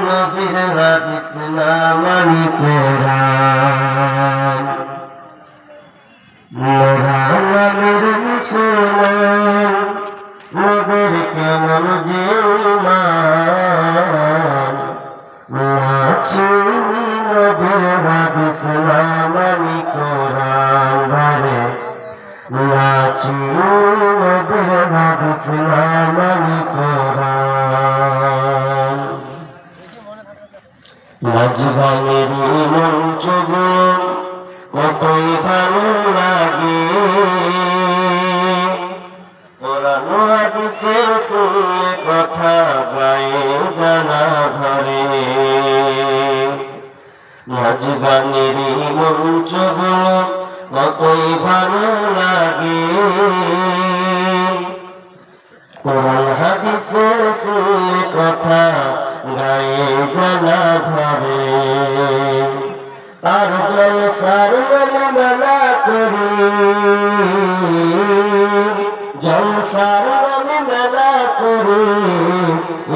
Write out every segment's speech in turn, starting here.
নবীর হাদিস নামানি কোরআন মোরা নবীর মুসলমান মোদের কেমন যে ঈমান নাচি নবীর হাদিস নামানি কোরআন বারে নাচি নবীর হাদিস নামানি কোরআন লাজবানের মঞ্চ কতই ভালো লাগে কোরআন হাদিসের শুনলে কথা গায়ে জানা ধরে লাজবানের মঞ্চ কতই ভালো লাগে কোরআন হাদিসের শুনলে কথা গায়ে জানা ধরে আর জলসার মেলা করি জলসার মেলা করি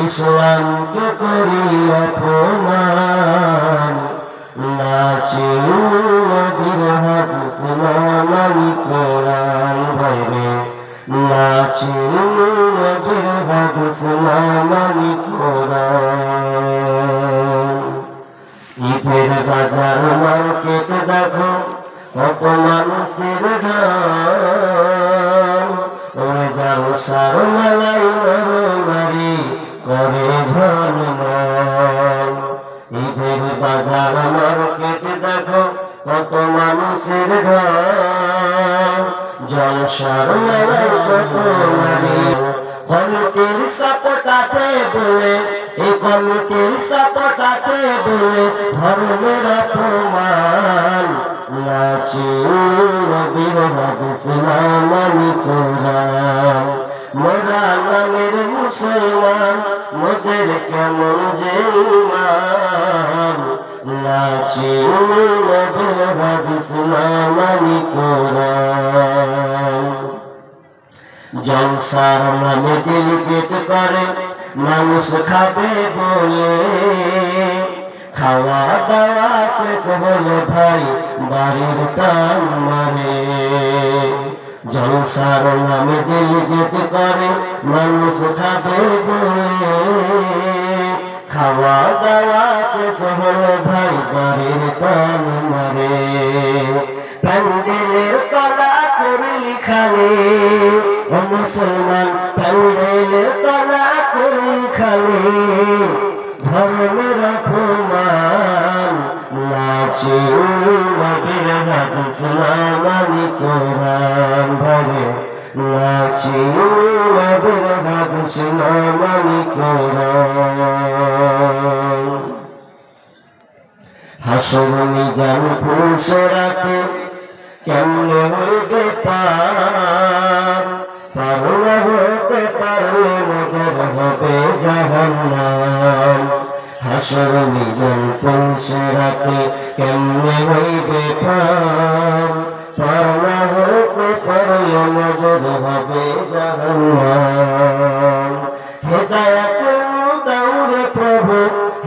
ইসলামকে করি অপমান নাচি নবীর হাদিস নামানি কোরআন ভাইরে নাচি নবীর হাদিস নামানি কোরআন ঈদের বাজার মার্কেট দেখো কত মানুষের ঢল ওরে যাও সার মেলাই নরনারী করে ঝলমল ঈদের বাজার মার্কেট দেখো কত মানুষের ঢল জলসার মেলাই কত নারী কমিটির সাপোর্ট আছে বলে এই কমিটির সাপোর্ট আছে বলে ধর্মের অপমান নাচি নবীর হাদিস নামানি কোরআন মোরা নামের মুসলমান মোদের কেমন যে ঈমান নাচি নবীর হাদিস নামানি কোরআন জলসার নামে ডেলিগেট করে মানুষ খাবে বলে খাওয়া দাওয়া শেষ হলে ভাই বাড়ির টান মারে জলসার নামে ডেলিগেট করে মানুষ খাবে বলে খাওয়া দাওয়া শেষ হলে ভাই বাড়ির টান মারে প্যান্ডেলের কলা করলি খালি ও মুসলমান প্যান্ডেলের কলা করলি খালি ধর্মের অপমান নাচি নবীর হাদিস নামানি কোরআন ভারে নাচি নবীর হাদিস নামানি কোরআন হাসর মিজান ফুসরাতে কেমনে হইতে পার পারনা হতে পারলে মগর হবে জাহান্নাম হাসর মিজান ফুসরাতে কেমনে হইতে পার পারনা হতে পারলে মগর হবে জাহান্নাম হেদায়েতের দাও রে প্রভু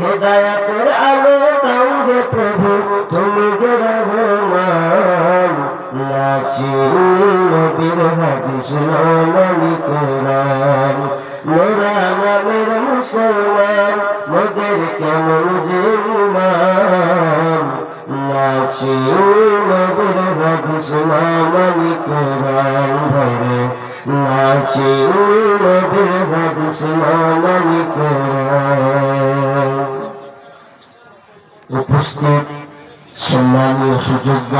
হেদায়েতের আলো দাও রে প্রভু তুমি যে রহমান নাচি নবীর হাদিস নামানি কোরআন মোরা নামের মুসলমান মোদের কেমন যে ঈমান নাচি নবীর হাদিস নামানি কোরআন ভাইরে নাচি নবীর হাদিস নামানি কোরআন উপস্থিত সম্মানীয় সুযোগ্য